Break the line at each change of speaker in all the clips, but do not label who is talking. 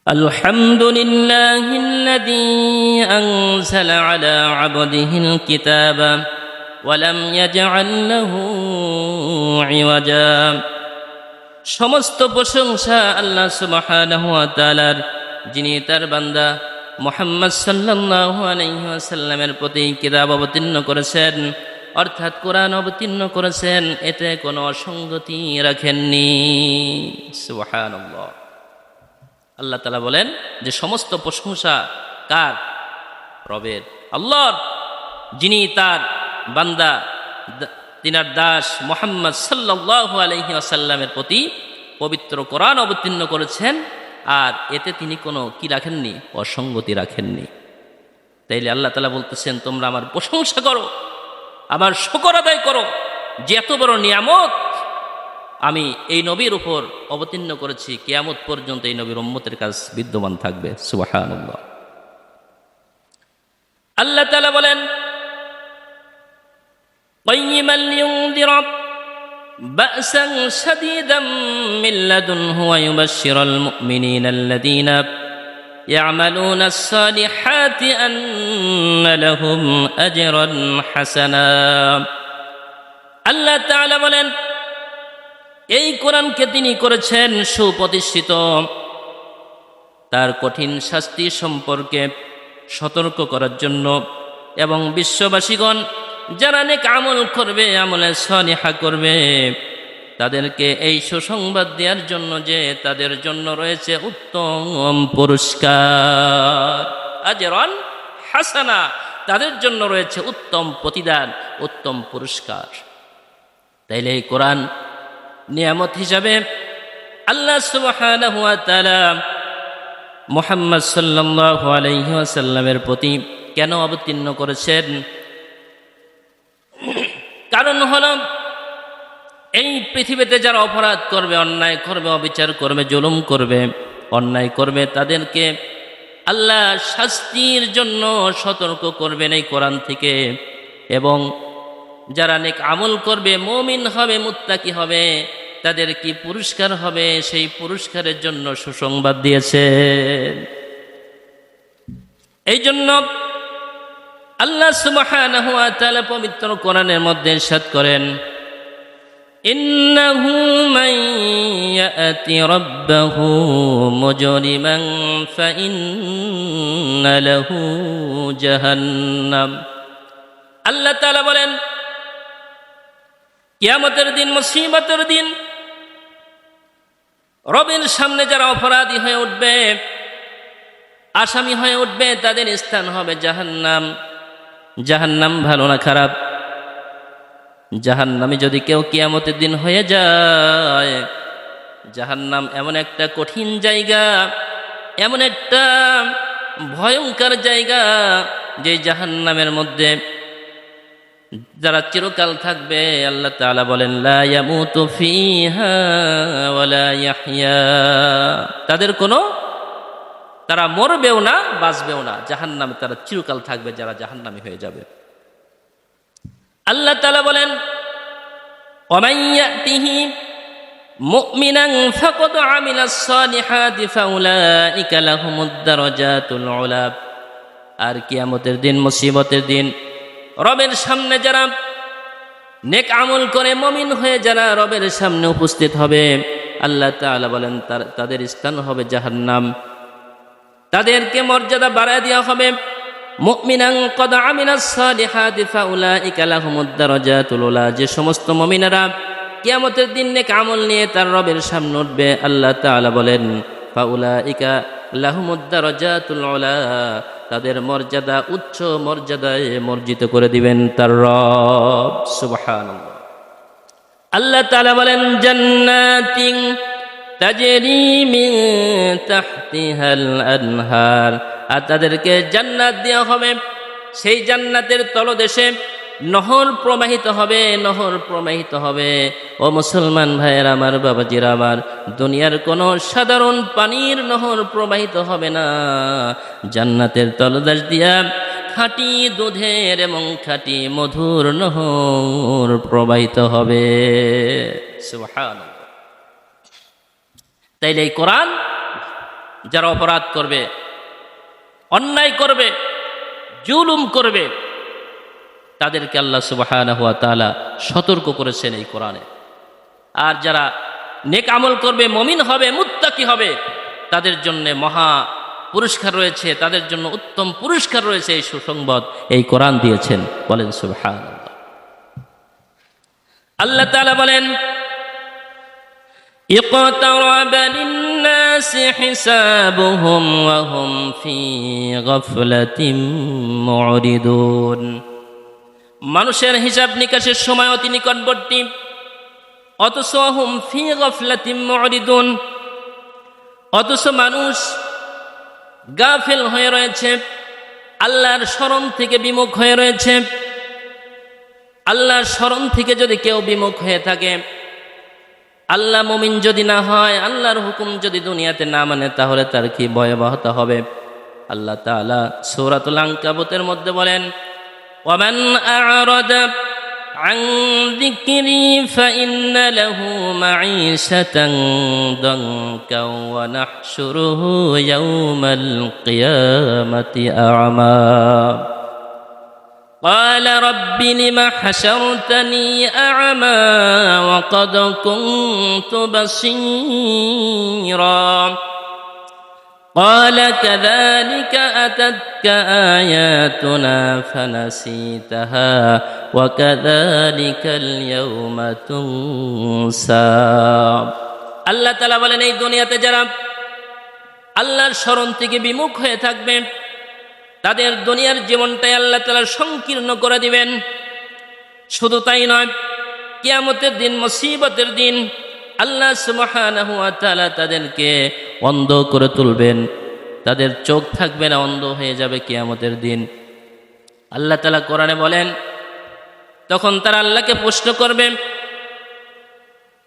الحمد لله الذي أنزل على عبده الكتاب ولم يجعل له عوجا। সমস্ত প্রশংসা আল্লাহ সুবহানাহু ওয়া তাআলার, যিনি তার বান্দা মুহাম্মদ সাল্লাল্লাহু আলাইহি ওয়াসাল্লামের প্রতি কিতাব অবতীর্ণ করেছেন, অর্থাৎ কোরআন অবতীর্ণ করেছেন, এতে কোনো অসঙ্গতি রাখেননি। সুবহানাল্লাহ। আল্লাহ তাআলা বলেন যে সমস্ত প্রশংসা কার? রবের, আল্লাহর, যিনি তার বান্দা তিনার দাস মুহাম্মদ সাল্লাল্লাহু আলাইহি ওয়াসাল্লামের প্রতি পবিত্র কোরআন অবতীর্ণ করেছেন, আর এতে তিনি কোনো কি রাখেননি? অসঙ্গতি রাখেননি। তাইলে আল্লাহ তাআলা বলতেছেন, তোমরা আমার প্রশংসা করো, আমার শুকর আদায় করো, যে এত বড় নিয়ামত আমি এই নবীর উপর অবতীর্ণ করেছি, কিয়ামত পর্যন্ত এই নবীর উম্মতের কাজ বিদ্যমান থাকবে। সুবহানাল্লাহ। আল্লাহ তাআলা বলেন, قيما لينذر بأسا شديدا من لدنه ويبشر المؤمنين الذين يعملون الصالحات أن لهم أجرا حسنا। আল্লাহ তাআলা বলেন, এই কোরআনকে তিনি করেছেন সুপ্রতিষ্ঠিত, তার কঠিন শাস্তি সম্পর্কে সতর্ক করার জন্য, এবং বিশ্ববাসীগণ যারা নেক আমল করবে, আমলে সালিহা করবে, তাদেরকে এই সুসংবাদ দেওয়ার জন্য যে তাদের জন্য রয়েছে উত্তম পুরস্কার, আজরান হাসানা, তাদের জন্য রয়েছে উত্তম প্রতিদান, উত্তম পুরস্কার। তাইলে এই কোরআন নিয়ামত হিসাবে আল্লাহ সুবহানাহু ওয়া তাআলা মুহাম্মদ সাল্লাল্লাহু আলাইহি ওয়াসাল্লামের প্রতি কেন অবতীর্ণ করেছেন? কারণ হলো, এই পৃথিবীতে যারা অপরাধ করবে, অন্যায় করবে, অবিচার করবে, জুলুম করবে, অন্যায় করবে, তাদেরকে আল্লাহ শাস্তির জন্য সতর্ক করবেন এই কোরআন থেকে। এবং যারা নেক আমল করবে, মুমিন হবে, মুত্তাকি হবে, তাদের কি পুরস্কার হবে, সেই পুরস্কারের জন্য সুসংবাদ দিয়েছেন। এই জন্য আল্লাহ সুবহানাহু ওয়া তাআলা পবিত্র কোরআনের মধ্যে ইরশাদ করেন, ইন্নাহু মান ইয়াতি রাব্বাহু মুজরিমান ফাইন্না লাহু জাহান্নাম। আল্লাহ তাআলা বলেন, কিয়ামতের দিন, মুসিবতের দিন, রবের সামনে যারা অপরাধী হয়ে উঠবে, আসামি হয়ে উঠবে, তাদের স্থান হবে জাহান্নাম। জাহান্নাম ভালো না খারাপ? জাহান্নামে যদি কেউ কিয়ামতের দিন হয়ে যায়, জাহান্নাম এমন একটা কঠিন জায়গা, এমন একটা ভয়ঙ্কর জায়গা, যে জাহান্নামের মধ্যে যারা চিরকাল থাকবে, আল্লাহ তাআলা বলেন, লা ইয়ামুতু ফিহা ওয়ালা ইয়াহইয়া, তারা মরবেও না, বাঁচবেও না, জাহান্নামে তারা চিরকাল থাকবে, যারা জাহান্নামী হয়ে যাবে। আল্লাহ তাআলা বলেন, ওয়া মান ইয়াতিহি মুমিনান ফাকাদ আমিলাস সালিহাতি ফাউলাইকা লাহুমুদ দারাজাতুল উলা। আর কিয়ামতের দিন, মুসিবতের দিন, রবের সামনে যারা নেক আমল করে, মুমিন হয়ে যারা রবের সামনে উপস্থিত হবে, আল্লাহ তাআলা বলেন তাদের স্থান হবে জাহান্নাম। তাদেরকে মর্যাদা বাড়ায় দেওয়া হবে। মুমিনান ক্বাদ আমিলাস সালিহাতি ফাউলাইকা লাহুমুদ দারাজাতুল উলা, যে সমস্ত মুমিনেরা কিয়ামতের দিন নেক আমল নিয়ে তার রবের সামনে উঠবে, আল্লাহ তাআলা বলেন ফাউলাইকা লাহুমুদ দারাজাতুল উলা, তাদের মর্যাদা উচ্চ মর্যাদায় মর্জিত করে দিবেন তার রব। সুবহানাল্লাহ। আল্লাহ তাআলা বলেন, জান্নাতিন তাজরি মিন তাহতিহাল আনহার, আর তাদেরকে জান্নাত দেওয়া হবে, সেই জান্নাতের তলদেশে নহর প্রবাহিত হবে, নহর প্রবাহিত হবে। ও মুসলমান ভাইয়েরা আমার, বাবাজিরা আমার, দুনিয়ার কোনো সাধারণ পানির নহর প্রবাহিত হবে না, জান্নাতের তলদেশ দিয়া খাঁটি দুধের এবং খাঁটি মধুর নহর প্রবাহিত হবে। সুবহানাল্লাহ। তাইলে এই কোরআন যারা অপরাধ করবে, অন্যায় করবে, জুলুম করবে, তাদেরকে আল্লাহ সুবহানাহু ওয়া তাআলা সতর্ক করেছেন এই কোরআনে। আর যারা নেক আমল করবে, মুমিন হবে, মুত্তাকি হবে, তাদের জন্য মহা পুরস্কার রয়েছে, তাদের জন্য উত্তম পুরস্কার রয়েছে, এই সুসংবাদ এই কোরআন দিয়েছেন। বলেন সুবহানাল্লাহ। আল্লাহ তাআলা বলেন, اقترب للناس حسابهم وهم في غفلة معرضون। মানুষের হিসাব নিকাশের সময় অতি নিকটবর্তী, অথচ হুম ফি গাফলাতিম মুরিদুন, অথচ মানুষ গাফেল হয়ে রয়েছে, আল্লাহর স্মরণ থেকে বিমুখ হয়ে রয়েছে। আল্লাহর স্মরণ থেকে যদি কেউ বিমুখ হয়ে থাকে, আল্লাহ মুমিন যদি না হয়, আল্লাহর হুকুম যদি দুনিয়াতে না মানে, তাহলে তার কি ভয়াবহতা হবে। আল্লাহ তাআলা সূরাতুল আনকাবুতের মধ্যে বলেন, ওয়ামান আ'রাদা আন যিকরি ফাইন্না লাহু মাঈশাতান দানকা ওয়া নাহশুরুহু ইয়াওমাল কিয়ামাতি আ'মা قال رب لم حشرتني أعمى وقد كنت بصيرا قال كذلك أتتك آياتنا فنسيتها وكذلك اليوم تنسى। আল্লাহ তাআলা বলেন, এই দুনিয়াতে যারা আল্লাহর স্মরণ থেকে বিমুখ হয়ে থাকবে, তাদের দুনিয়ার জীবনটাই আল্লাহ তাআলা সংকীর্ণ করে দিবেন। শুধু তাই নয়, কিয়ামতের দিন, মুসিবতের দিন আল্লাহ সুবহানাহু ওয়া তাআলা তাদেরকে অন্ধ করে তুলবেন। তাদের চোখ থাকবে না, অন্ধ হয়ে যাবে কিয়ামতের দিন। আল্লাহ তাআলা কোরআনে বলেন, তখন তারা আল্লাহকে প্রশ্ন করবে,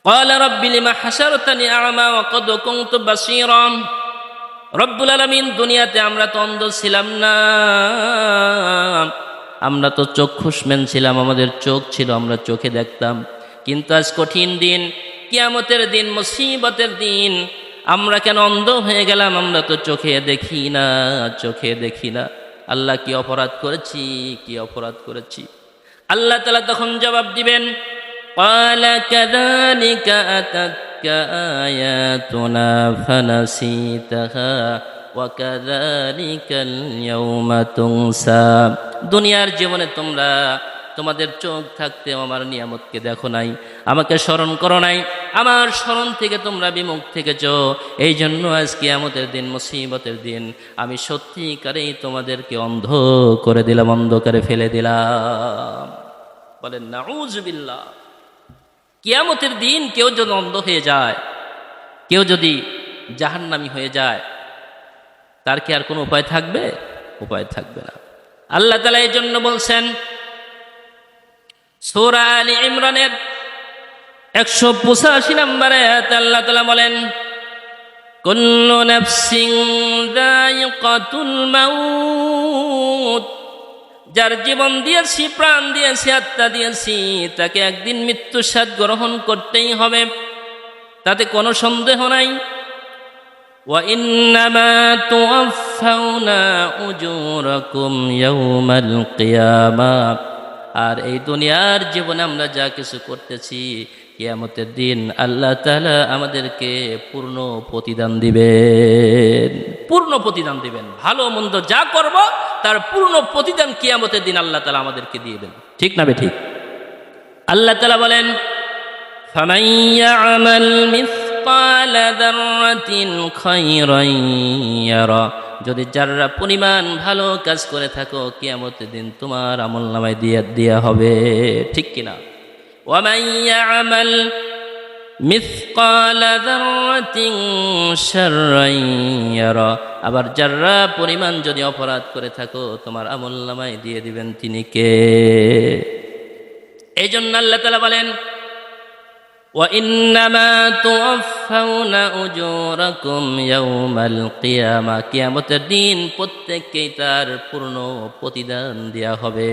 ক্বালা রাব্বি লিমা হাশারতানি আ'মা ওয়া ক্বাদ কুনতু বাসীরা। রব্বুল আলামিন, দুনিয়াতে আমরা তো অন্ধ ছিলাম না, আমরা তো চক্ষুষ্মান ছিলাম, আমাদের চোখ ছিল, আমরা চোখে দেখতাম। কিন্তু আজ কঠিন দিন, কিয়ামতের দিন, মুসিবতের দিন, আমরা কেন অন্ধ হয়ে গেলাম? আমরা তো চোখে দেখি না, চোখে দেখি না। আল্লাহ, কি অপরাধ করেছি, কি অপরাধ করেছি? আল্লাহ তাআলা তখন জবাব দিবেন, ক্বালা কাযালিকা আতাতকা আয়াতুনা ফানাসিতাহা ওয়া কাযালিকাল ইয়াওমা তুনসা। দুনিয়ার জীবনে তোমরা তোমাদের চোখ থাকতেও আমার নিয়ামতকে দেখো নাই, আমাকে স্মরণ করো নাই, আমার স্মরণ থেকে তোমরা বিমুখ থেকেছ। এই জন্য আজ কিয়ামতের দিন, মুসিবতের দিন, আমি সত্যিকারেই তোমাদেরকে অন্ধ করে দিলাম, অন্ধকারে ফেলে দিলাম। বলেন নাউযুবিল্লাহ। কিয়ামতের দিন কেউ যদি অন্ধ হয়ে যায়, কেউ যদি জাহান্নামী হয়ে যায়, তার কি আর কোনো উপায় থাকবে? উপায় থাকবে না। আল্লাহ তাআলা এই জন্য বলছেন, সূরা আলী ইমরানের 185 নম্বর আয়াতে আল্লাহ তাআলা বলেন, কুল্লু নাফসিন যায়িকাতুল মাউত। যার জীবন দিয়েছি, প্রাণ দিয়েছি, আত্মা দিয়েছি, তাকে একদিন মৃত্যুর স্বাদ গ্রহণ করতেই হবে, তাতে কোনো সন্দেহ নাই। ওয়া ইন্নামা তুওয়াফাউনা উজুরাকুম ইয়াওমাল কিয়ামাহ। আর এই দুনিয়ার জীবনে আমরা যা কিছু করতেছি, কিয়ামতের দিন আল্লাহ তাআলা আমাদেরকে পূর্ণ প্রতিদান দিবেন, পূর্ণ প্রতিদান দিবেন। ভালো মন্দ যা করব তার পূর্ণ প্রতিদান কিয়ামতের দিন আল্লাহ তাআলা আমাদেরকে দিবেন। ঠিক না ঠিক? আল্লাহ তাআলা বলেন, ফামান ইয়া'মাল মিসকালা যাররাতিন খায়রান ইয়ারা। যদি যারা পরিমাণ ভালো কাজ করে থাকো, কিয়ামতের দিন তোমার আমলনামায় দেয়া হবে। ঠিক কিনা? ওয়ামান ইয়া'মাল মিসকালা যাররাতিন শাররান ইয়ারা। আবার যারা পরিমাণ যদি অপরাধ করে থাকো, তোমার আমলনামায় দিয়ে দিবেন তিনি কে? এই জন্য আল্লাহ তাআলা বলেন, ওয়া ইন্নামা তুওয়াফাউনা উজুরাকুম ইয়াওমাল কিয়ামা। কিয়ামতের দিন প্রত্যেককেই তার পূর্ণ প্রতিদান দেয়া হবে।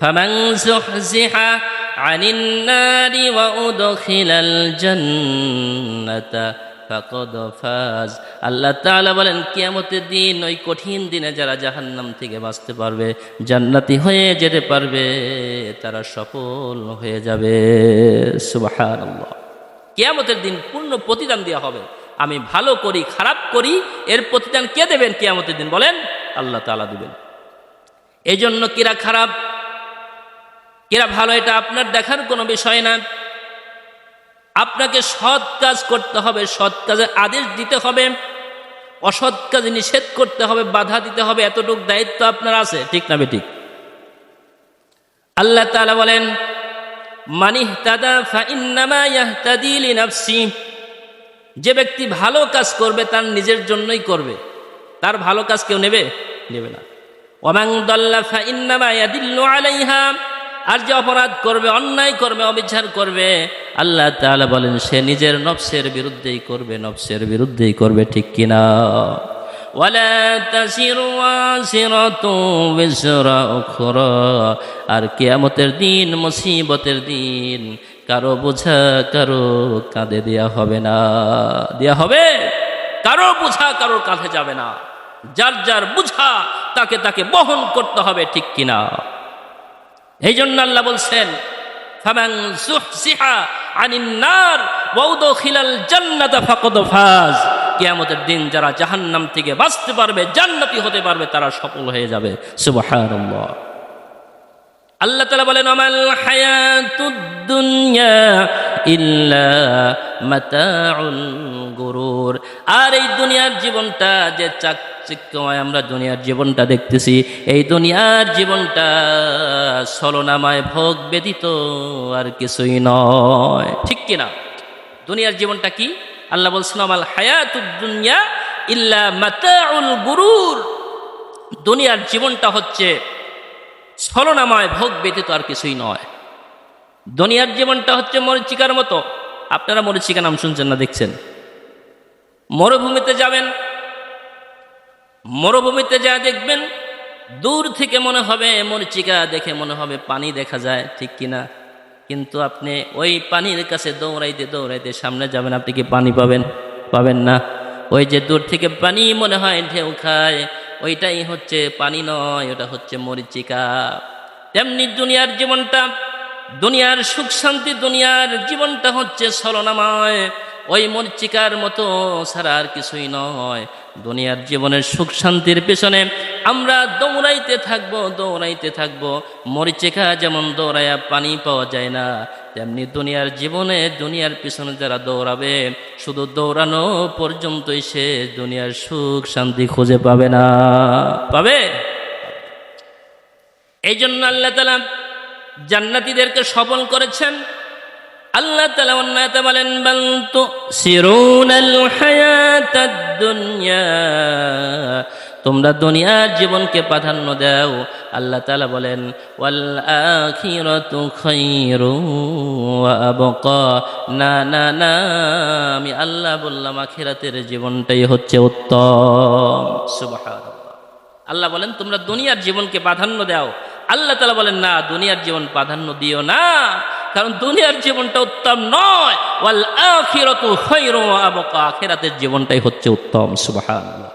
ফামান যুহজিহা আনিন নারি ওয়া উদখিলাল জান্নাতা ফাকাদ ফাজ। আল্লাহ তাআলা বলেন কিয়ামতের দিন, ওই কঠিন দিনে যারা জাহান্নাম থেকে বাঁচতে পারবে, জান্নাতি হয়ে যেতে পারবে, তারা সফল হয়ে যাবে। সুবহানাল্লাহ। কিয়ামতের দিন পূর্ণ প্রতিদান দেওয়া হবে। আমি ভালো করি খারাপ করি, এর প্রতিদান কে দেবেন কিয়ামতের দিন বলেন? আল্লাহ তাআলা দিবেন। এই জন্য কিরা খারাপ কিরা ভালো এটা আপনার দেখার কোনো বিষয় না। আপনাকে সৎ কাজ করতে হবে, সৎ কাজের আদেশ দিতে হবে, অসৎ কাজে নিষেধ করতে হবে, বাধা দিতে হবে, এতটুকু দায়িত্ব আপনার আছে, ঠিক না বেঠিক? আল্লাহ তাআলা বলেন মান ইহতাদা ফাইন্নামা ইয়াহতাদি লিনাফসি। যে ব্যক্তি ভালো কাজ করবে তার নিজের জন্যই করবে, তার ভালো কাজ কেউ নেবে না। ওয়ামান দাল্লা ফাইন্নামা ইয়াদিল্লু আলাইহা। আর যে অপরাধ করবে, অন্যায় করবে, অবিচার করবে, আল্লাহ তাআলা বলেন সে নিজের নফসের বিরুদ্ধেই করবে, নফসের বিরুদ্ধেই করবে, ঠিক কিনা? ওয়ালা তাসিরু ওয়াসিরাতু বিজরা উখরা। আর কিয়ামতের দিন, মুসিবতের দিন, কারো বোঝা কারো কাঁধে দেয়া হবে না। দেয়া হবে? কারো বোঝা কারোর কাঁধে যাবে না। যার যার বোঝা তাকে তাকে বহন করতে হবে, ঠিক কিনা? এই জন্য আল্লাহ বলছেন ফামান যুহজিহা আনিন নার ওয়া উদখিলাল জান্নাতা ফাকাদ ফাজ। কিয়ামতের দিন যারা জাহান্নাম থেকে বাঁচতে পারবে, জান্নাতি হতে পারবে, তারা সফল হয়ে যাবে। সুবহানাল্লাহ। আল্লাহ তাআলা বলেন আমাল হায়াতুদ দুনিয়া ইল্লা মাতাউল গুরুর। আর এই দুনিয়ার জীবনটা যে চাকচিক্যময় আমরা দুনিয়ার জীবনটা দেখতেছি, এই দুনিয়ার জীবনটা ছলনাময় ভোগ ব্যতীত আর কিছুই নয়, ঠিক কিনা? দুনিয়ার জীবনটা কি? আল্লাহ বলছেন আমাল হায়াতুদ দুনিয়া ইল্লা মাতাউল গুরুর। দুনিয়ার জীবনটা হচ্ছে ছলনাময় ভোগ ব্যতীত আর কিছুই নয়। দুনিয়ার জীবনটা হচ্ছে মরীচিকার মতো। আপনারা মরীচিকা নাম শুনছেন না, দেখছেন? মরুভূমিতে যাবেন, মরুভূমিতে যা দেখবেন দূর থেকে মনে হবে মরীচিকা, দেখে মনে হবে পানি দেখা যায়, ঠিক কিনা? কিন্তু আপনি ওই পানির কাছে দৌড়াইতে দৌড়াইতে সামনে যাবেন, আপনি কি পানি পাবেন? পাবেন না। ওই যে দূর থেকে পানি মনে হয় ঢেউ খায়, ওইটাই হচ্ছে পানি নয়, ওটা হচ্ছে মরীচিকা। তেমনি দুনিয়ার জীবনটা, দুনিয়ার সুখ শান্তি, দুনিয়ার জীবনটা হচ্ছে ছলনাময়, ওই মরীচিকার মতো ছাড়া আর কিছুই নয়। দুনিয়ার জীবনের সুখ শান্তির পেছনে আমরা দৌড়াইতে থাকবো, দৌড়াইতে থাকবো। মরীচিকা যেমন দৌড়াইয়া পানি পাওয়া যায় না, তেমনি দুনিয়ার জীবনে দুনিয়ার পিছনে যারা দৌড়াবে, শুধু দৌড়ানো পর্যন্তই সে দুনিয়ার সুখ শান্তি খুঁজে পাবে না। পাবে? এই জন্য আল্লাহ তাআলা জান্নাতীদেরকে সফল করেছেন। আল্লাহ তাআলা অন্যায়তে বলেন বাল তুসিরুনাল হায়াতাদ দুনিয়া। তোমরা দুনিয়ার জীবনকে প্রাধান্য দাও। আল্লাহ তাআলা বলেন ওয়াল আখিরাতু খায়রু ওয়া আবকা। না না না, আমি আল্লাহ বললাম আখিরাতের জীবনটাই হচ্ছে উত্তম। সুবহানাল্লাহ। আল্লাহ বলেন তোমরা দুনিয়ার জীবনকে প্রাধান্য দাও। আল্লাহ তাআলা বলেন না, দুনিয়ার জীবন প্রাধান্য দিও না, কারণ দুনিয়ার জীবনটা উত্তম নয়। ওয়াল আখিরাতু খায়রু ওয়া আবকা। আখিরাতের জীবনটাই হচ্ছে উত্তম। সুবহানাল্লাহ।